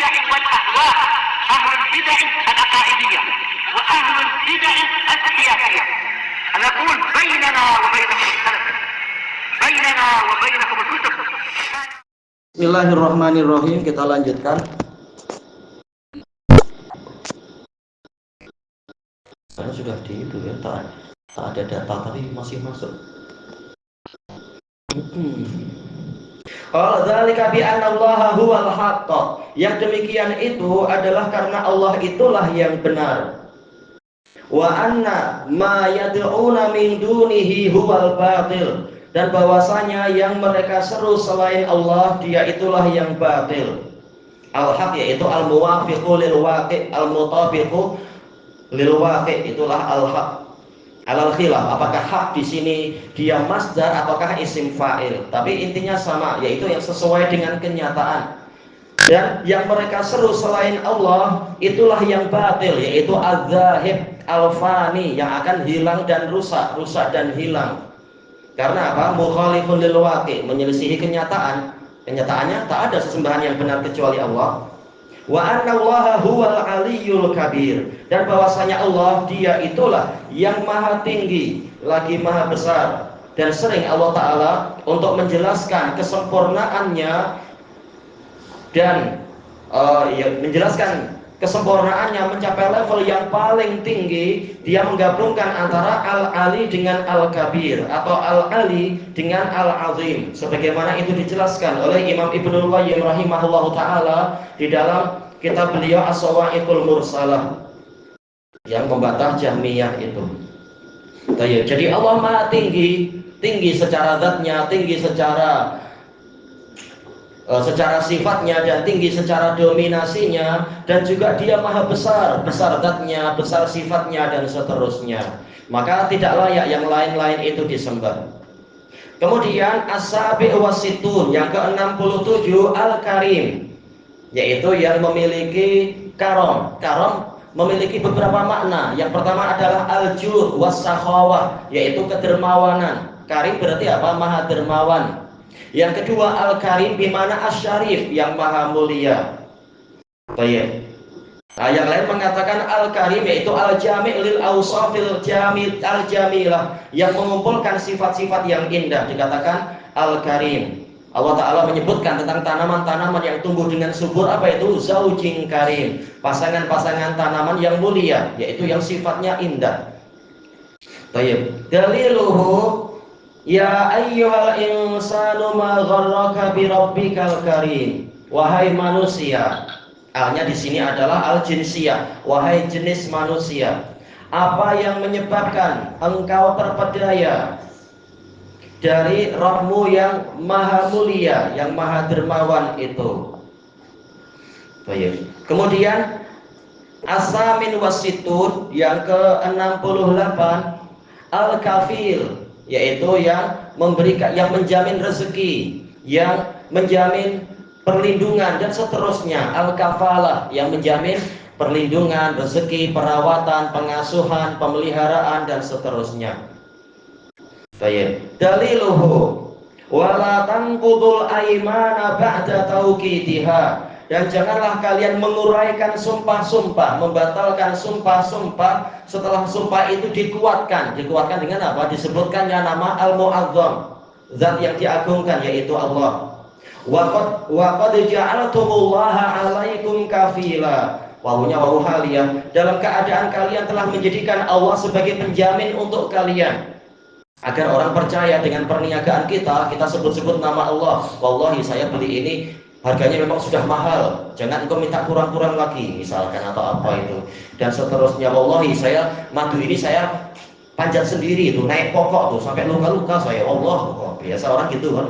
البدع والأهواء، أهل البدع العقائدية وأهل البدع السياسية. أنا أقول بيننا وبينكم السلف، بيننا وبينكم الكتب. Bismillahirrahmanirrahim. Kita lanjutkan. Saya sudah di itu ya, tak ada data tapi masih masuk. Qala dzalika bi anna Allah huwal haqq. Yang demikian itu adalah karena Allah itulah yang benar. Wa anna ma yad'una min dunihi huwal batil. Dan bahwasanya yang mereka seru selain Allah, dia itulah yang batil. Al-haq yaitu al-muwafiqu lil waqi', al-mutabiqu lil waqi', itulah al-haq. Alal khilaf, apakah hak di sini dia masdar ataukah isim fa'il? Tapi intinya sama, yaitu yang sesuai dengan kenyataan. Dan yang mereka seru selain Allah itulah yang batil, yaitu az-zahib, al-fani, yang akan hilang dan rusak dan hilang. Karena apa? Mukhalifun lil waqi', menyelisihi kenyataan. Kenyataannya tak ada sesembahan yang benar kecuali Allah. Wa anna Allaha huwal aliyyul kabir. Dan bahwasanya Allah, dia itulah yang maha tinggi lagi maha besar. Dan sering Allah Ta'ala untuk menjelaskan kesempurnaannya dan menjelaskan kesempurnaannya mencapai level yang paling tinggi, dia menggabungkan antara al-ali dengan al-kabir atau al-ali dengan al-azim, sebagaimana itu dijelaskan oleh Imam Ibnul Qayyim rahimahullahu taala di dalam kitab beliau As-Sawa'iqul Mursalah yang membantah Jahmiyah itu. Jadi Allah maha tinggi secara zatnya, tinggi secara sifatnya, dan tinggi secara dominasinya, dan juga dia maha besar zatnya, besar sifatnya, dan seterusnya. Maka tidak layak yang lain-lain itu disembah. Kemudian as-sabi' wasitun, yang ke-67 al-karim, yaitu yang memiliki karom. Karom memiliki beberapa makna. Yang pertama adalah al-jud was-sakhawah, yaitu kedermawanan. Karim berarti apa? Maha dermawan. Yang kedua al-karim bimana asyarif, yang maha mulia. Baik. Nah, yang lain mengatakan al-karim yaitu al-jami' lil awsafil al-jamilah, yang mengumpulkan sifat-sifat yang indah, dikatakan al-karim. Allah Ta'ala menyebutkan tentang tanaman-tanaman yang tumbuh dengan subur, apa itu? Zaujin karim, pasangan-pasangan tanaman yang mulia, yaitu yang sifatnya indah. Baik. Daliluhu ya ayyuhal insanu ma gharraka bi rabbikal karim. Wahai manusia. Alnya di sini adalah al-jinsiyah. Wahai jenis manusia, apa yang menyebabkan engkau terpedaya dari Rabbmu yang maha mulia, yang maha dermawan itu. Baik. Kemudian as-samin wasitun, yang ke-68 al-kafil, yaitu yang memberikan, yang menjamin rezeki, yang menjamin perlindungan, dan seterusnya. Al-kafalah, yang menjamin perlindungan, rezeki, perawatan, pengasuhan, pemeliharaan, dan seterusnya. Baik. Daliluhu wala tanqudul aimana ba'da tauqidiha. Dan janganlah kalian menguraikan sumpah-sumpah, membatalkan sumpah-sumpah setelah sumpah itu dikuatkan. Dikuatkan dengan apa? Disebutkannya nama al-mu'azzam, zat yang diagungkan, yaitu Allah. Wa qad ja'altumullaha 'alaikum kafila. Wawunya wawu haliyah, dalam keadaan kalian telah menjadikan Allah sebagai penjamin untuk kalian. Agar orang percaya dengan perniagaan kita sebut-sebut nama Allah. Wallahi saya beli ini harganya memang sudah mahal, jangan engkau minta kurang-kurang lagi, misalkan, atau apa itu, dan seterusnya. Wallahi saya madu ini saya panjat sendiri itu, naik pokok tuh sampai luka-luka saya. Allah, biasa orang gitu kan.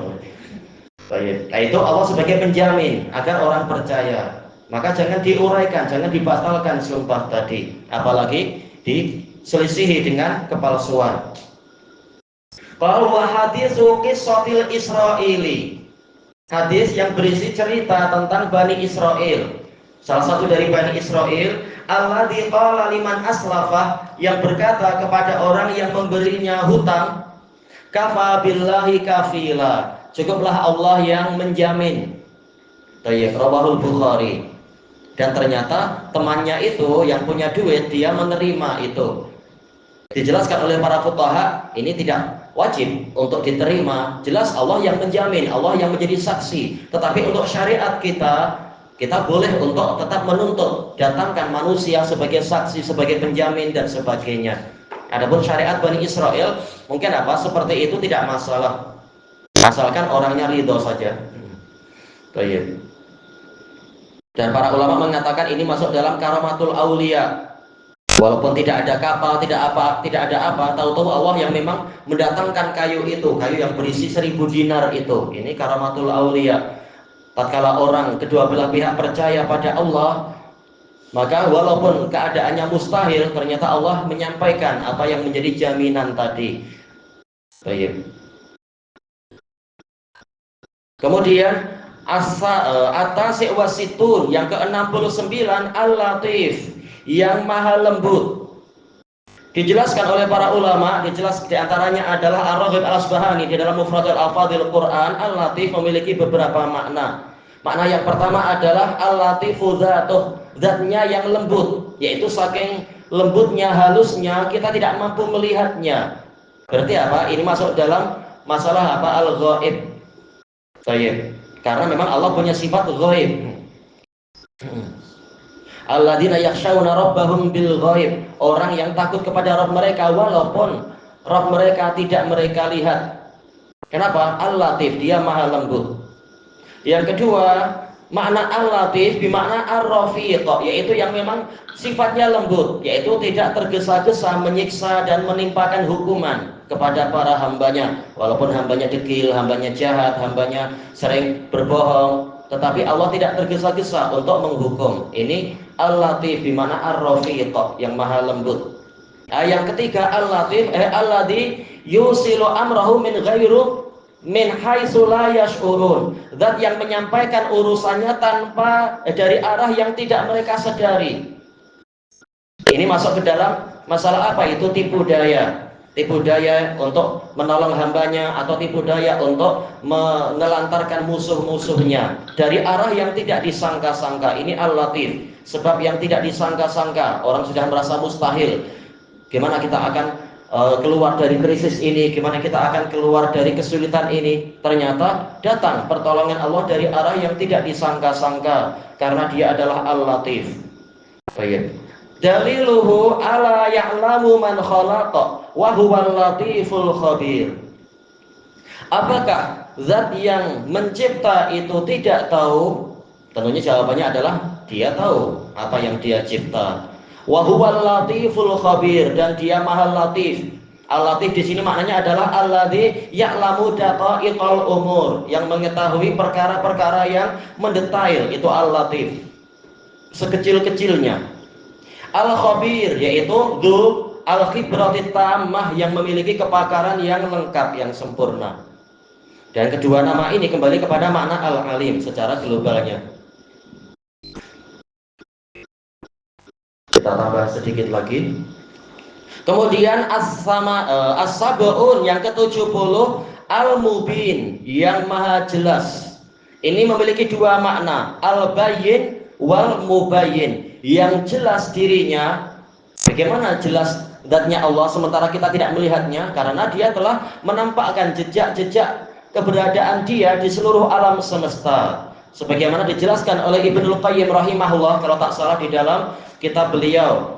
Nah, itu Allah sebagai penjamin agar orang percaya. Maka jangan diuraikan, jangan dibatalkan sumpah tadi, apalagi diselisihi dengan kepalsuan. Qal wa haditsu qissatil Israili, hadis yang berisi cerita tentang Bani Israel. Salah satu dari Bani Israel, alladzi qala liman aslafah, yang berkata kepada orang yang memberinya hutang, kafa billahi kafila, cukuplah Allah yang menjamin. Tayyib, rawahul Bukhari. Dan ternyata temannya itu yang punya duit, dia menerima itu. Dijelaskan oleh para fuqaha, ini tidak wajib untuk diterima. Jelas Allah yang menjamin, Allah yang menjadi saksi. Tetapi untuk syariat kita boleh untuk tetap menuntut, datangkan manusia sebagai saksi, sebagai penjamin dan sebagainya. Adapun syariat Bani Israel mungkin seperti itu tidak masalah, asalkan orangnya ridho saja. Baik. Dan para ulama mengatakan ini masuk dalam karamatul aulia. Walaupun tidak ada kapal, tidak ada apa, tahu-tahu Allah yang memang mendatangkan kayu itu, kayu yang berisi 1000 dinar itu. Ini karamatul aulia. Tatkala orang kedua belah pihak percaya pada Allah, maka walaupun keadaannya mustahil, ternyata Allah menyampaikan apa yang menjadi jaminan tadi. Baik. Kemudian At-Tasi' wasitun, yang ke-69 Al-Latif, yang maha lembut. Dijelaskan oleh para ulama, diantaranya adalah Ar-Raghib Al-Asbahani di dalam Mufradul Al-Fadhil Quran. Al-Latif memiliki beberapa makna. Makna yang pertama adalah Al-Latifu dzatuh, zatnya yang lembut, yaitu saking lembutnya, halusnya, kita tidak mampu melihatnya. Berarti apa? Ini masuk dalam masalah Al-Ghaib. Baik. Karena memang Allah punya sifat ghaib. Alladzina yakhshawna rabbahum bil ghaib, orang yang takut kepada Rabb mereka walaupun Rabb mereka tidak mereka lihat. Kenapa? Al-Latif, dia maha lembut. Yang kedua, makna Al-Latif bermakna Ar-Rafiq, yaitu yang memang sifatnya lembut, yaitu tidak tergesa-gesa menyiksa dan menimpakan hukuman kepada para hambanya, walaupun hambanya dekil, hambanya jahat, hambanya sering berbohong, tetapi Allah tidak tergesa-gesa untuk menghukum. Ini Al-Latif bimana Ar-Rafiq, yang maha lembut. Yang ketiga Al-Latif alladzi yusilu amrahu min haitsu la yash'urun, zat yang menyampaikan urusannya tanpa dari arah yang tidak mereka sadari. Ini masuk ke dalam masalah itu? Tipu daya untuk menolong hambanya, atau tipu daya untuk menelantarkan musuh-musuhnya dari arah yang tidak disangka-sangka. Ini Al-Latif, sebab yang tidak disangka-sangka, orang sudah merasa mustahil. Gimana kita akan keluar dari krisis ini, gimana kita akan keluar dari kesulitan ini? Ternyata datang pertolongan Allah dari arah yang tidak disangka-sangka, karena dia adalah Al-Latif. Baik. Daliluhu ala ya'lamu man khalaqa wa huwal latiful khabir. Apakah zat yang mencipta itu tidak tahu? Tentunya jawabannya adalah dia tahu apa yang dia cipta. Wa huwal latiful khabir, dan dia maha latif. Al-Latif di sini maknanya adalah alladzi ya'lamu daqaiqal umur, yang mengetahui perkara-perkara yang mendetail, itu Al-Latif. Sekecil-kecilnya. Al-Khabir, yaitu dzul al-khibratit tammah, yang memiliki kepakaran yang lengkap, yang sempurna. Dan kedua nama ini kembali kepada makna Al-Alim secara globalnya. Kita tambah sedikit lagi. Kemudian As-Sab'un, yang ke-70 Al-Mubin, yang maha jelas. Ini memiliki dua makna, Al-Bayyin wal Mubayyin, yang jelas dirinya. Bagaimana jelas zatnya Allah sementara kita tidak melihatnya? Karena dia telah menampakkan jejak-jejak keberadaan dia di seluruh alam semesta, sebagaimana dijelaskan oleh Ibnul Qayyim rahimahullah, kalau tak salah di dalam kitab beliau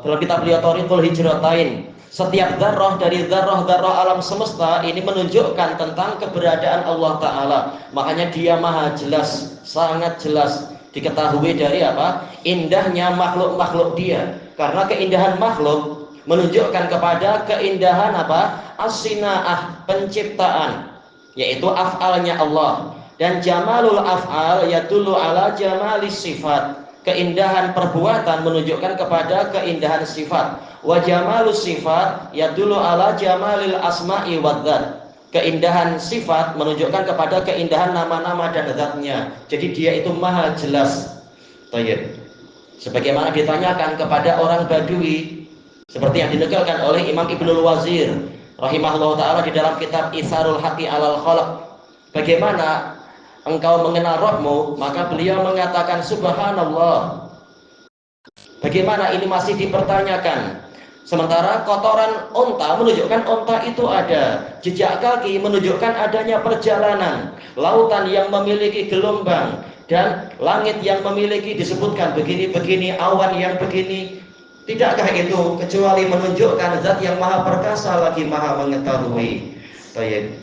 dalam kitab beliau Thariqul Hijratain. Setiap dzarrah dari dzarrah-dzarrah alam semesta ini menunjukkan tentang keberadaan Allah Ta'ala. Makanya dia maha jelas, sangat jelas diketahui dari indahnya makhluk-makhluk dia. Karena keindahan makhluk menunjukkan kepada keindahan as-sinaah, penciptaan, yaitu af'alnya Allah. Dan jamalul af'al yadullu ala jamalis sifat, keindahan perbuatan menunjukkan kepada keindahan sifat. Wa jamalus sifat yadullu ala jamalil asma'i wadzat, keindahan sifat menunjukkan kepada keindahan nama-nama dan zatnya. Jadi dia itu maha jelas. Baik. Sebagaimana ditanyakan kepada orang Badui, seperti yang dinukulkan oleh Imam Ibnul Wazir rahimahullah ta'ala di dalam kitab Isarul Haqi alal Khalaq, bagaimana engkau mengenal Rabbmu? Maka beliau mengatakan subhanallah. Bagaimana ini masih dipertanyakan? Sementara kotoran onta menunjukkan onta itu ada, jejak kaki menunjukkan adanya perjalanan, lautan yang memiliki gelombang, dan langit yang memiliki disebutkan begini-begini, awan yang begini. Tidakkah itu kecuali menunjukkan zat yang maha perkasa lagi maha mengetahui. Baik.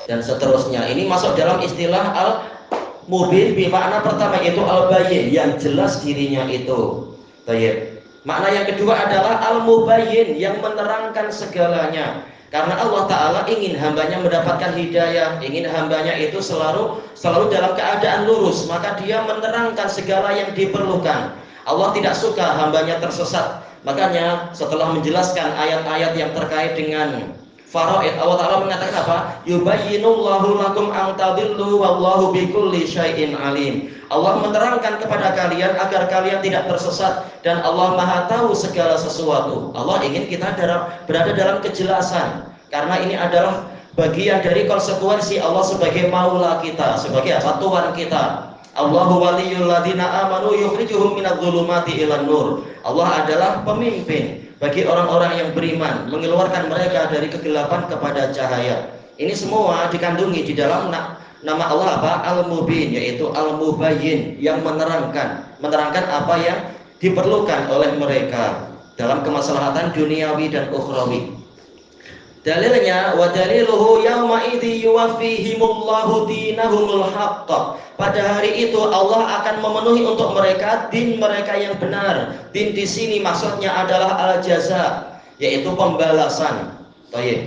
Dan seterusnya, ini masuk dalam istilah al-mubin, bermakna pertama yaitu al-bayyin, yang jelas dirinya itu. Baik. Makna yang kedua adalah al-mubayyin, yang menerangkan segalanya. Karena Allah Ta'ala ingin hambanya mendapatkan hidayah, ingin hambanya itu selalu dalam keadaan lurus, maka dia menerangkan segala yang diperlukan. Allah tidak suka hambanya tersesat. Makanya setelah menjelaskan ayat-ayat yang terkait dengan faraid, Allah Ta'ala mengatakan apa? Yubayyinullahu lakum an tadillu wallahu bikulli syai'in alim. Allah menerangkan kepada kalian agar kalian tidak tersesat, dan Allah maha tahu segala sesuatu. Allah ingin kita berada dalam kejelasan, karena ini adalah bagian dari konsekuensi Allah sebagai maula kita, sebagai apa? Tuhan kita. Allahu waliyul ladina amanu yukhrijuhum minadh-dhulumati ilan nur. Allah adalah pemimpin bagi orang-orang yang beriman, mengeluarkan mereka dari kegelapan kepada cahaya. Ini semua dikandungi di dalam nama Allah apa? Al-Mubin, yaitu Al-Mubayyin, yang menerangkan apa yang diperlukan oleh mereka dalam kemaslahatan duniawi dan ukhrawi. Dalilnya, wa daliluhu yauma idzi yuwaffihimullahu dinahumul haqq. Pada hari itu Allah akan memenuhi untuk mereka din mereka yang benar. Din di sini maksudnya adalah al-jaza, yaitu pembalasan.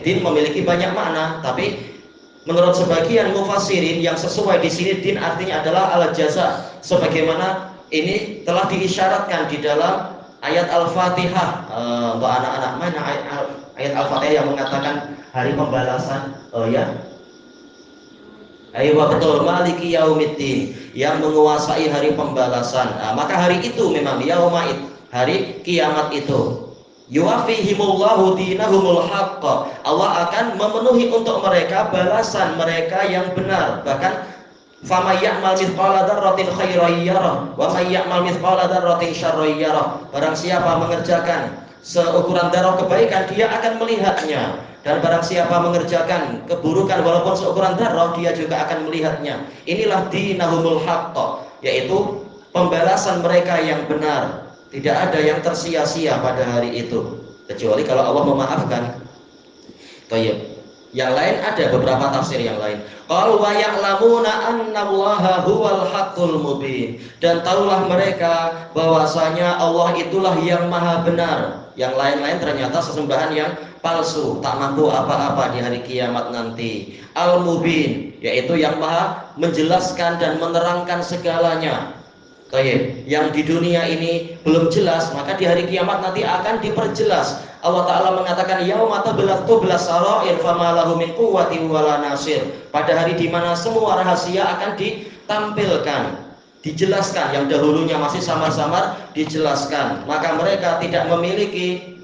Din memiliki banyak makna, tapi menurut sebagian mufassirin yang sesuai di sini din artinya adalah al-jaza, sebagaimana ini telah diisyaratkan di dalam ayat Al-Fatihah. Untuk anak-anak, mana ayat Al-Fatihah yang mengatakan hari pembalasan? Oh ya, ayo betul, maliki yaumiddin, yang menguasai hari pembalasan. Maka hari itu memang yaumid, hari kiamat itu. Yuwaffihimullahu dinahumul haqq. Allah akan memenuhi untuk mereka balasan mereka yang benar. Bahkan faman ya'mal mithqala dzarratin khairan yarah wa man ya'mal mithqala dzarratin syarran yarah. Barang siapa mengerjakan seukuran darah kebaikan, dia akan melihatnya. Dan barang siapa mengerjakan keburukan walaupun seukuran darah, dia juga akan melihatnya. Inilah dinahumul haqq, yaitu pembalasan mereka yang benar. Tidak ada yang tersia-sia pada hari itu, kecuali kalau Allah memaafkan. Baik. Yang lain ada beberapa tafsir yang lain. Qalu wa ya'lamuna annallaha huwal haqqul mubin. Dan tahulah mereka bahwasanya Allah itulah yang maha benar. Yang lain-lain ternyata sesembahan yang palsu, tak mampu apa-apa di hari kiamat nanti. Al-Mubin, yaitu yang maha menjelaskan dan menerangkan segalanya. Yang di dunia ini belum jelas, maka di hari kiamat nanti akan diperjelas. Allah Ta'ala mengatakan yauma tablatu sarair fama lahu min quwwatin wala nasir. Pada hari di mana semua rahasia akan ditampilkan, dijelaskan. Yang dahulunya masih samar-samar dijelaskan, maka mereka tidak memiliki,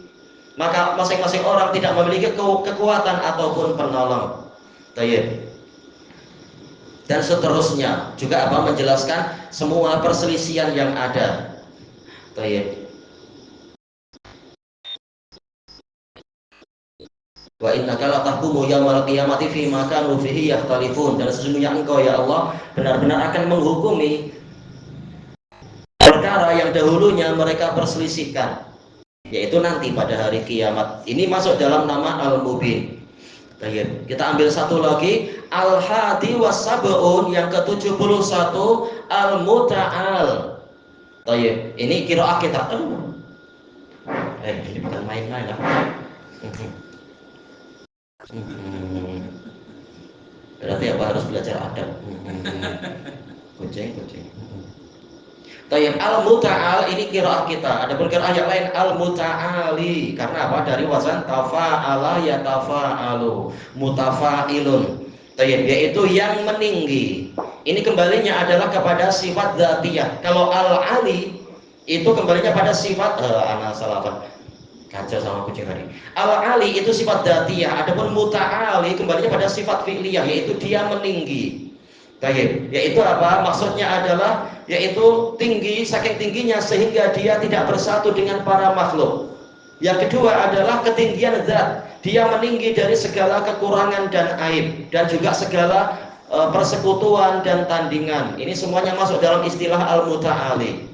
maka masing-masing orang tidak memiliki kekuatan ataupun penolong. Dan seterusnya juga apa? Menjelaskan semua perselisihan yang ada. Wa innaka la tahkumu yaumal qiyamati fi ma kanu fihi yakhtalifun. Dan sesungguhnya Engkau ya Allah benar-benar akan menghukumi perkara yang dahulunya mereka perselisihkan, yaitu nanti pada hari kiamat. Ini masuk dalam nama Al-Mubin. Kita ambil satu lagi, Al-Hadi was-Sab'un, yang ke-71, Al-Muta'al. Ini qiraah kita. Ini bukan main-main lah. Berarti apa, harus belajar adab. Kucing. Al-Muta'al ini qiraah kita. Ada qiraah yang lain Al-Muta'ali, karena apa? Dari wazan tafa'ala yatafa'alu, mutafa'ilun. Yaitu yang meninggi. Ini kembalinya adalah kepada sifat dzatiyah. Kalau Al-Ali itu kembalinya pada sifat ana salafan. Kacau sama kucing tadi. Al-ali itu sifat dzatiyah, adapun muta'ali kembalinya pada sifat fi'liyah, yaitu dia meninggi. Baik, yaitu apa? Maksudnya adalah yaitu tinggi, saking tingginya sehingga dia tidak bersatu dengan para makhluk. Yang kedua adalah ketinggian zat. Dia meninggi dari segala kekurangan dan aib dan juga segala persekutuan dan tandingan. Ini semuanya masuk dalam istilah al-muta'ali.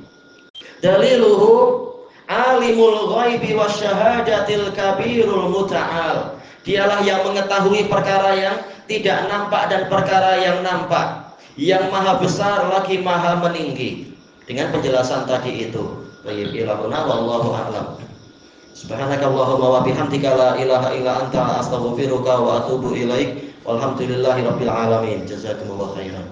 Daliluhu alimul ghaibi wasyahadatil kabirul muta'al. Dialah yang mengetahui perkara yang tidak nampak dan perkara yang nampak, yang maha besar lagi maha meninggi. Dengan penjelasan tadi itu. Baik, ilahuna wallahu a'lam. Subhanakallahumma wa bihamdika la ilaha illa anta astaghfiruka wa atubu ilaik. Walhamdulillahirabbil alamin. Jazakumullahu khairan.